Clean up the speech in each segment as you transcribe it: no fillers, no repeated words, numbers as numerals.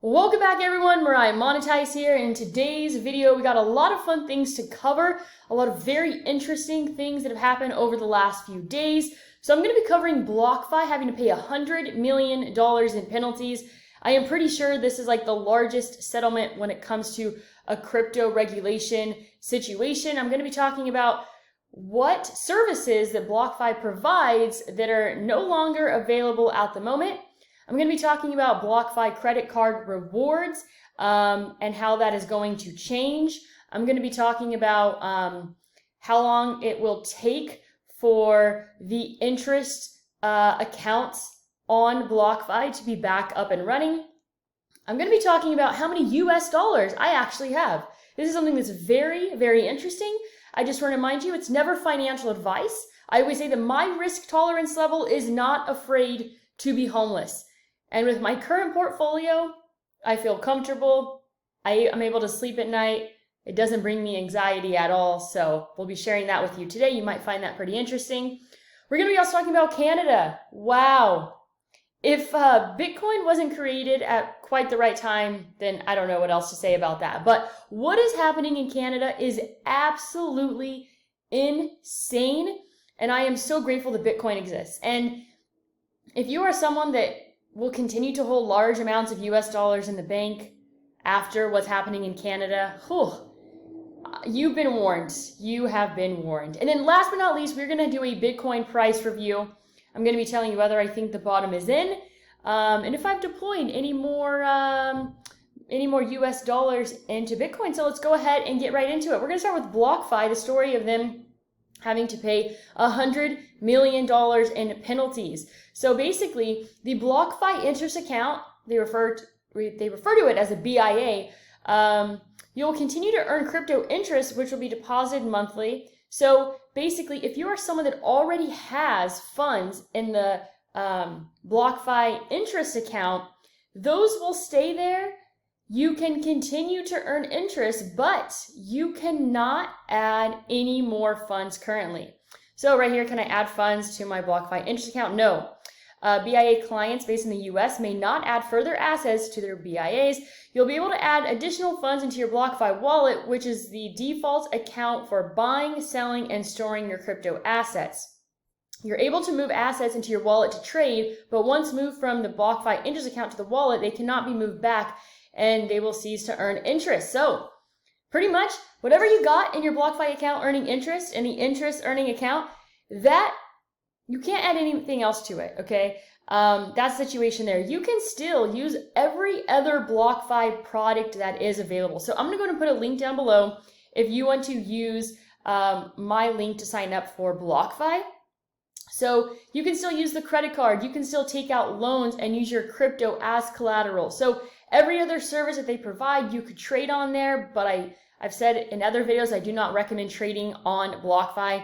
Welcome back everyone, Mariah Monetize here. In today's video, we got a lot of fun things to cover, a lot of very interesting things that have happened over the last few days. So I'm going to be covering Blockfi having to pay $100 million in penalties. I am pretty sure this is like the largest settlement when it comes to a crypto regulation situation. I'm going to be talking about what services that Blockfi provides that are no longer available at the moment. I'm going to be talking about Blockfi credit card rewards and how that is going to change. I'm going to be talking about how long it will take for the interest accounts on Blockfi to be back up and running. I'm going to be talking about how many US dollars I actually have. This is something that's very, very interesting. I just want to remind you, it's never financial advice. I always say that my risk tolerance level is not afraid to be homeless. And with my current portfolio, I feel comfortable. I'm able to sleep at night. It doesn't bring me anxiety at all. So we'll be sharing that with you today. You might find that pretty interesting. We're going to be also talking about Canada. Wow. If Bitcoin wasn't created at quite the right time, then I don't know what else to say about that. But what is happening in Canada is absolutely insane. And I am so grateful that Bitcoin exists. And if you are someone that will continue to hold large amounts of US dollars in the bank after what's happening in Canada, you've been warned. You have been warned. And then last but not least, we're going to do a Bitcoin price review. I'm going to be telling you whether I think the bottom is in, and if I've deployed any more US dollars into Bitcoin. So let's go ahead and get right into it. We're going to start with Blockfi, the story of them having to pay $100 million in penalties. So basically, the Blockfi interest account, they refer to it as a BIA. You'll continue to earn crypto interest, which will be deposited monthly. So basically, if you are someone that already has funds in the Blockfi interest account, those will stay there. You can continue to earn interest, but you cannot add any more funds currently. So right here, can I add funds to my Blockfi interest account? No. BIA clients based in the US may not add further assets to their BIAs. You'll be able to add additional funds into your Blockfi wallet, which is the default account for buying, selling, and storing your crypto assets. You're able to move assets into your wallet to trade, but once moved from the Blockfi interest account to the wallet, they cannot be moved back and they will cease to earn interest. So pretty much whatever you got in your Blockfi account earning interest in the interest earning account, that you can't add anything else to it, okay? That's the situation there. You can still use every other Blockfi product that is available. So I'm going to go and put a link down below if you want to use my link to sign up for Blockfi. So you can still use the credit card. You can still take out loans and use your crypto as collateral. So every other service that they provide, you could trade on there. But I've said in other videos, I do not recommend trading on Blockfi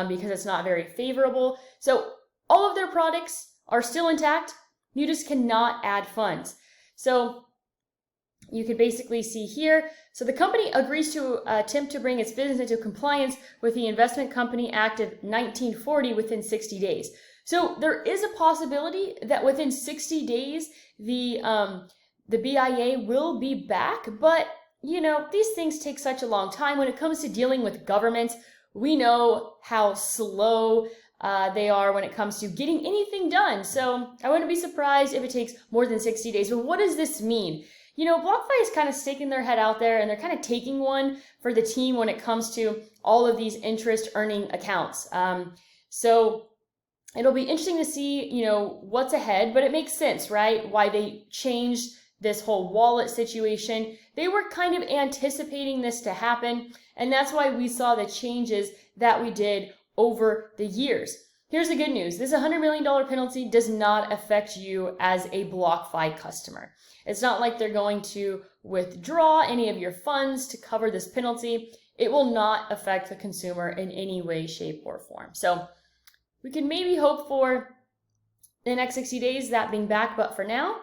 because it's not very favorable. So all of their products are still intact. You just cannot add funds. So you can basically see here. So the company agrees to attempt to bring its business into compliance with the Investment Company Act of 1940 within 60 days. So there is a possibility that within 60 days, the BIA will be back. But, you know, these things take such a long time. When it comes to dealing with governments, we know how slow they are when it comes to getting anything done. So I wouldn't be surprised if it takes more than 60 days. But what does this mean? You know, Blockfi is kind of sticking their head out there and they're kind of taking one for the team when it comes to all of these interest earning accounts. So it'll be interesting to see, you know, what's ahead, but it makes sense, right? Why they changed this whole wallet situation. They were kind of anticipating this to happen. And that's why we saw the changes that we did over the years. Here's the good news. This $100 million penalty does not affect you as a Blockfi customer. It's not like they're going to withdraw any of your funds to cover this penalty. It will not affect the consumer in any way, shape, or form. So we can maybe hope for the next 60 days that being back, but for now,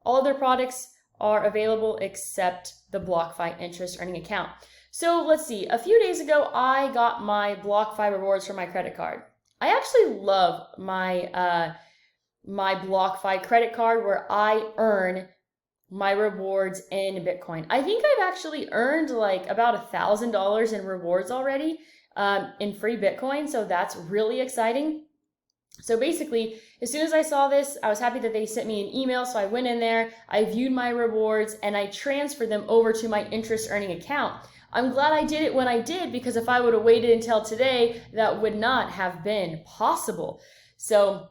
all of their products are available except the Blockfi interest earning account. So let's see, a few days ago, I got my Blockfi rewards for my credit card. I actually love my my Blockfi credit card where I earn my rewards in Bitcoin. I think I've actually earned like about $1,000 in rewards already in free Bitcoin. So that's really exciting. So basically, as soon as I saw this, I was happy that they sent me an email. So I went in there, I viewed my rewards, and I transferred them over to my interest earning account. I'm glad I did it when I did, because if I would have waited until today, that would not have been possible. So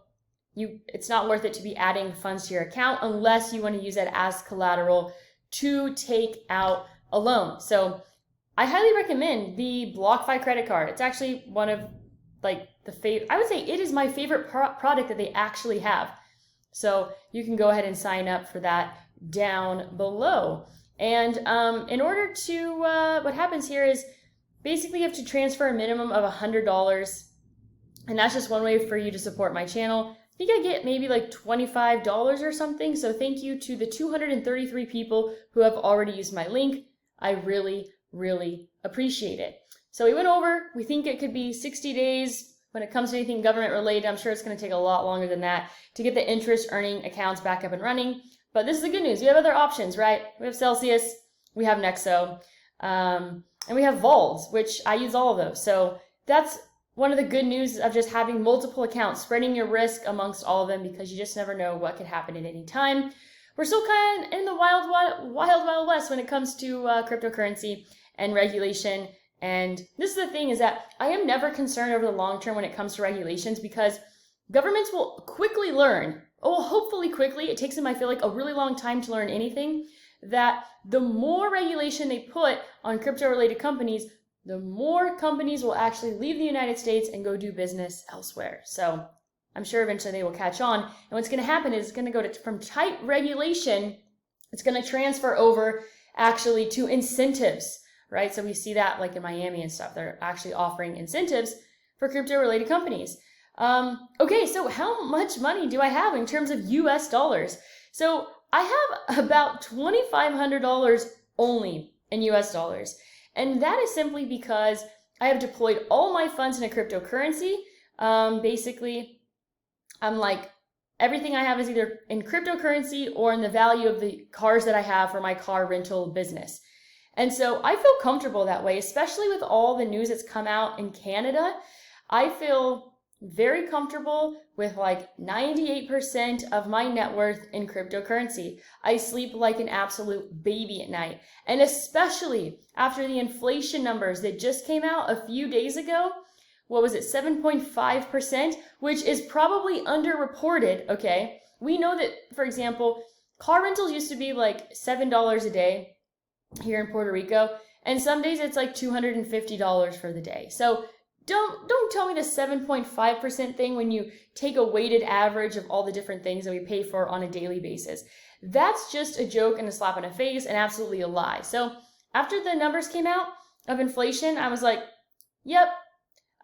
it's not worth it to be adding funds to your account unless you want to use that as collateral to take out a loan. So I highly recommend the Blockfi credit card. It's actually one of like I would say it is my favorite product that they actually have. So you can go ahead and sign up for that down below. And in order to, what happens here is basically you have to transfer a minimum of $100. And that's just one way for you to support my channel. I think I get maybe like $25 or something. So thank you to the 233 people who have already used my link. I really, really appreciate it. So we went over, we think it could be 60 days when it comes to anything government related. I'm sure it's going to take a lot longer than that to get the interest earning accounts back up and running. But this is the good news. We have other options, right? We have Celsius, we have Nexo, and we have Vols, which I use all of those. So that's one of the good news of just having multiple accounts, spreading your risk amongst all of them, because you just never know what could happen at any time. We're still kind of in the wild west when it comes to cryptocurrency and regulation. And this is the thing, is that I am never concerned over the long term when it comes to regulations, because governments will quickly learn, hopefully quickly, it takes them, I feel like, a really long time to learn anything, that the more regulation they put on crypto related companies, the more companies will actually leave the United States and go do business elsewhere. So I'm sure eventually they will catch on. And what's going to happen is it's going to go from tight regulation, it's going to transfer over actually to incentives. Right? So we see that like in Miami and stuff. They're actually offering incentives for crypto related companies. Okay, so how much money do I have in terms of US dollars? So I have about $2,500 only in US dollars. And that is simply because I have deployed all my funds in a cryptocurrency. Basically, I'm like, everything I have is either in cryptocurrency or in the value of the cars that I have for my car rental business. And so I feel comfortable that way, especially with all the news that's come out in Canada. I feel very comfortable with like 98% of my net worth in cryptocurrency. I sleep like an absolute baby at night. And especially after the inflation numbers that just came out a few days ago, what was it, 7.5%, which is probably underreported, okay? We know that, for example, car rentals used to be like $7 a day here in Puerto Rico, and some days it's like $250 for the day. So don't tell me the 7.5% thing when you take a weighted average of all the different things that we pay for on a daily basis. That's just a joke and a slap in the face and absolutely a lie. So after the numbers came out of inflation, I was like, yep,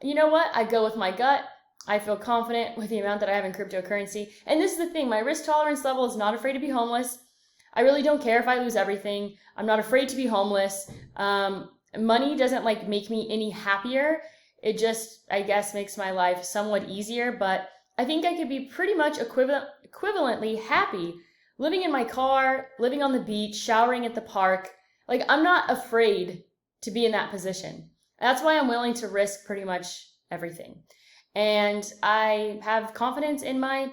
you know what? I go with my gut. I feel confident with the amount that I have in cryptocurrency. And this is the thing, my risk tolerance level is not afraid to be homeless. I really don't care if I lose everything. I'm not afraid to be homeless. Money doesn't like make me any happier. It just, I guess, makes my life somewhat easier. But I think I could be pretty much equivalently happy living in my car, living on the beach, showering at the park. Like, I'm not afraid to be in that position. That's why I'm willing to risk pretty much everything. And I have confidence in my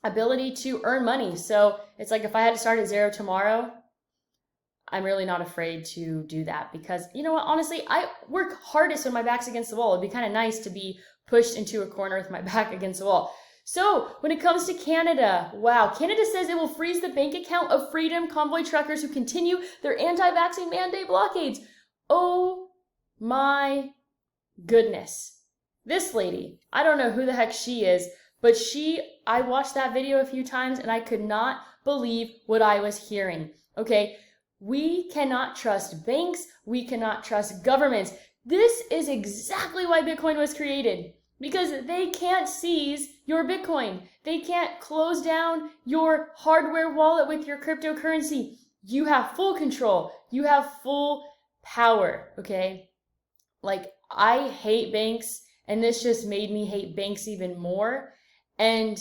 ability to earn money. So it's like if I had to start at zero tomorrow, I'm really not afraid to do that, because you know what, honestly, I work hardest when my back's against the wall. It'd be kind of nice to be pushed into a corner with my back against the wall. So when it comes to Canada, wow, Canada says it will freeze the bank account of Freedom Convoy truckers who continue their anti-vaccine mandate blockades. Oh my goodness. This lady, I don't know who the heck she is, but I watched that video a few times and I could not believe what I was hearing. Okay, we cannot trust banks. We cannot trust governments. This is exactly why Bitcoin was created, because they can't seize your Bitcoin. They can't close down your hardware wallet with your cryptocurrency. You have full control. You have full power, okay? Like, I hate banks, and this just made me hate banks even more. And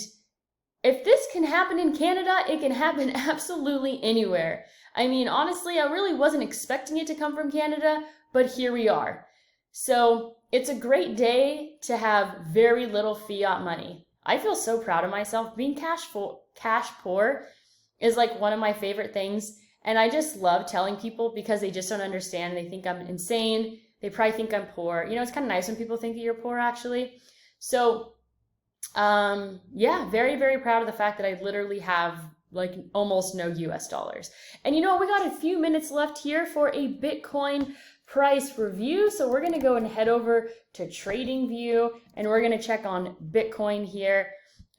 if this can happen in Canada, it can happen absolutely anywhere. I mean, honestly, I really wasn't expecting it to come from Canada, but here we are. So it's a great day to have very little fiat money. I feel so proud of myself. Being cash poor is like one of my favorite things. And I just love telling people because they just don't understand. They think I'm insane. They probably think I'm poor. You know, it's kind of nice when people think that you're poor, actually. So, yeah, very, very proud of the fact that I literally have like almost no US dollars. And you know, we got a few minutes left here for a Bitcoin price review. So we're going to go and head over to TradingView and we're going to check on Bitcoin here.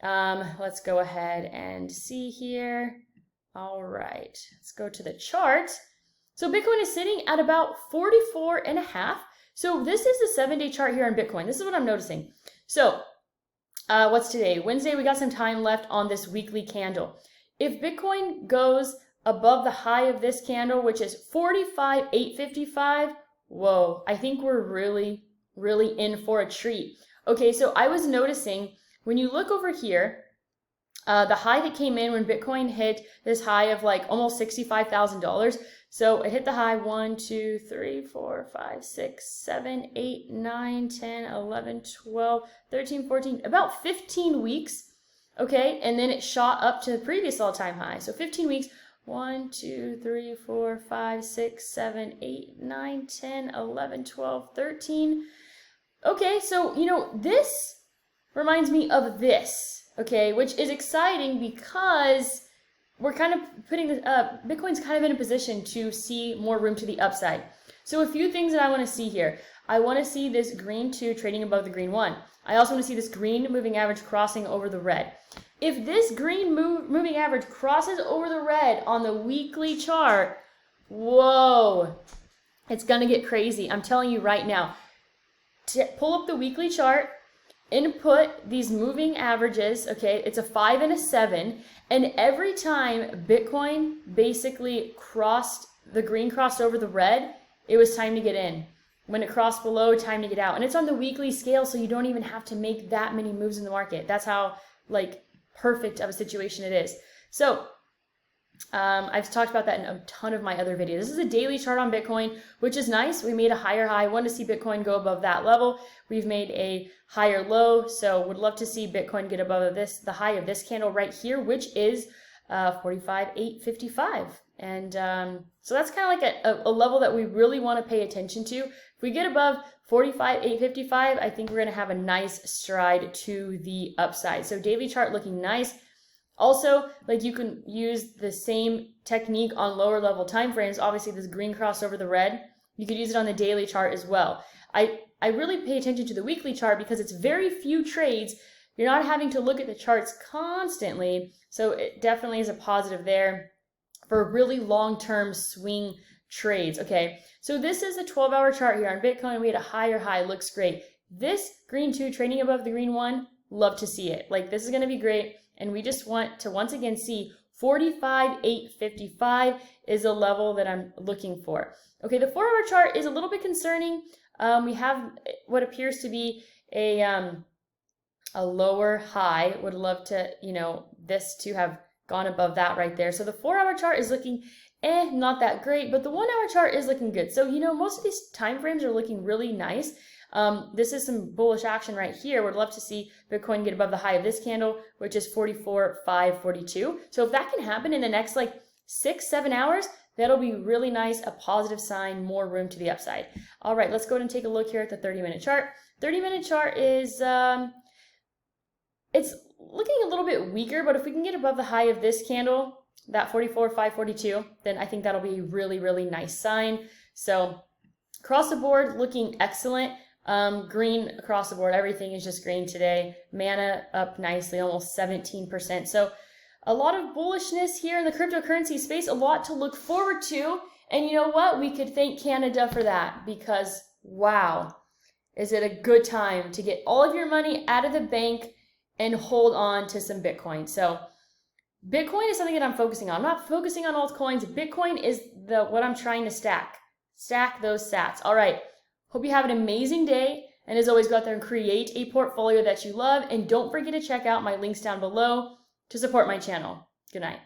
Let's go ahead and see here. All right, let's go to the chart. So Bitcoin is sitting at about 44.5. So this is the 7-day chart here on Bitcoin. This is what I'm noticing. So what's today? Wednesday, we got some time left on this weekly candle. If Bitcoin goes above the high of this candle, which is 45,855, whoa, I think we're really, really in for a treat. Okay, so I was noticing when you look over here, the high that came in when Bitcoin hit this high of like almost $65,000. So it hit the high 1, 2, 3, 4, 5, 6, 7, 8, 9, 10, 11, 12, 13, 14, about 15 weeks. Okay, and then it shot up to the previous all-time high. So 15 weeks, 1, 2, 3, 4, 5, 6, 7, 8, 9, 10, 11, 12, 13. Okay, so, you know, this reminds me of this. Okay, which is exciting because we're kind of putting Bitcoin's kind of in a position to see more room to the upside. So a few things that I want to see here. I want to see this green 2 trading above the green 1. I also want to see this green moving average crossing over the red. If this green moving average crosses over the red on the weekly chart, whoa, it's going to get crazy. I'm telling you right now. Pull up the weekly chart. Input these moving averages, okay, it's a 5 and a 7, and every time Bitcoin basically the green crossed over the red, it was time to get in. When it crossed below, time to get out. And it's on the weekly scale, so you don't even have to make that many moves in the market. That's how, like, perfect of a situation it is. So, I've talked about that in a ton of my other videos. This is a daily chart on Bitcoin, which is nice. We made a higher high. I want to see Bitcoin go above that level. We've made a higher low, so would love to see Bitcoin get above the high of this candle right here, which is 45,855. And so that's kind of like a level that we really want to pay attention to. If we get above 45,855, I think we're going to have a nice stride to the upside. So daily chart looking nice. Also, like, you can use the same technique on lower level time frames. Obviously, this green cross over the red, you could use it on the daily chart as well. I really pay attention to the weekly chart because it's very few trades. You're not having to look at the charts constantly. So it definitely is a positive there for really long-term swing trades. Okay, so this is a 12-hour chart here on Bitcoin. We had a higher high, looks great. This green 2 trading above the green 1, love to see it. Like, this is going to be great. And we just want to once again see 45,855 is a level that I'm looking for. Okay, the 4-hour chart is a little bit concerning. We have what appears to be a lower high. Would love to, you know, this to have gone above that right there. So the 4-hour chart is looking not that great, but the 1-hour chart is looking good. So, you know, most of these time frames are looking really nice. This is some bullish action right here. Would love to see Bitcoin get above the high of this candle, which is 44,542. So if that can happen in the next like 6-7 hours, that'll be really nice, a positive sign, more room to the upside. All right, let's go ahead and take a look here at the 30-minute chart. 30-minute chart is, it's looking a little bit weaker, but if we can get above the high of this candle, that 44,542, then I think that'll be a really, really nice sign. So across the board, looking excellent. Green across the board, everything is just green today. Mana up nicely, almost 17%. So a lot of bullishness here in the cryptocurrency space, a lot to look forward to. And you know what? We could thank Canada for that because, wow, is it a good time to get all of your money out of the bank and hold on to some Bitcoin. So Bitcoin is something that I'm focusing on. I'm not focusing on altcoins. Bitcoin is what I'm trying to stack. Stack those sats. All right. Hope you have an amazing day. And as always, go out there and create a portfolio that you love. And don't forget to check out my links down below. to support my channel. Good night.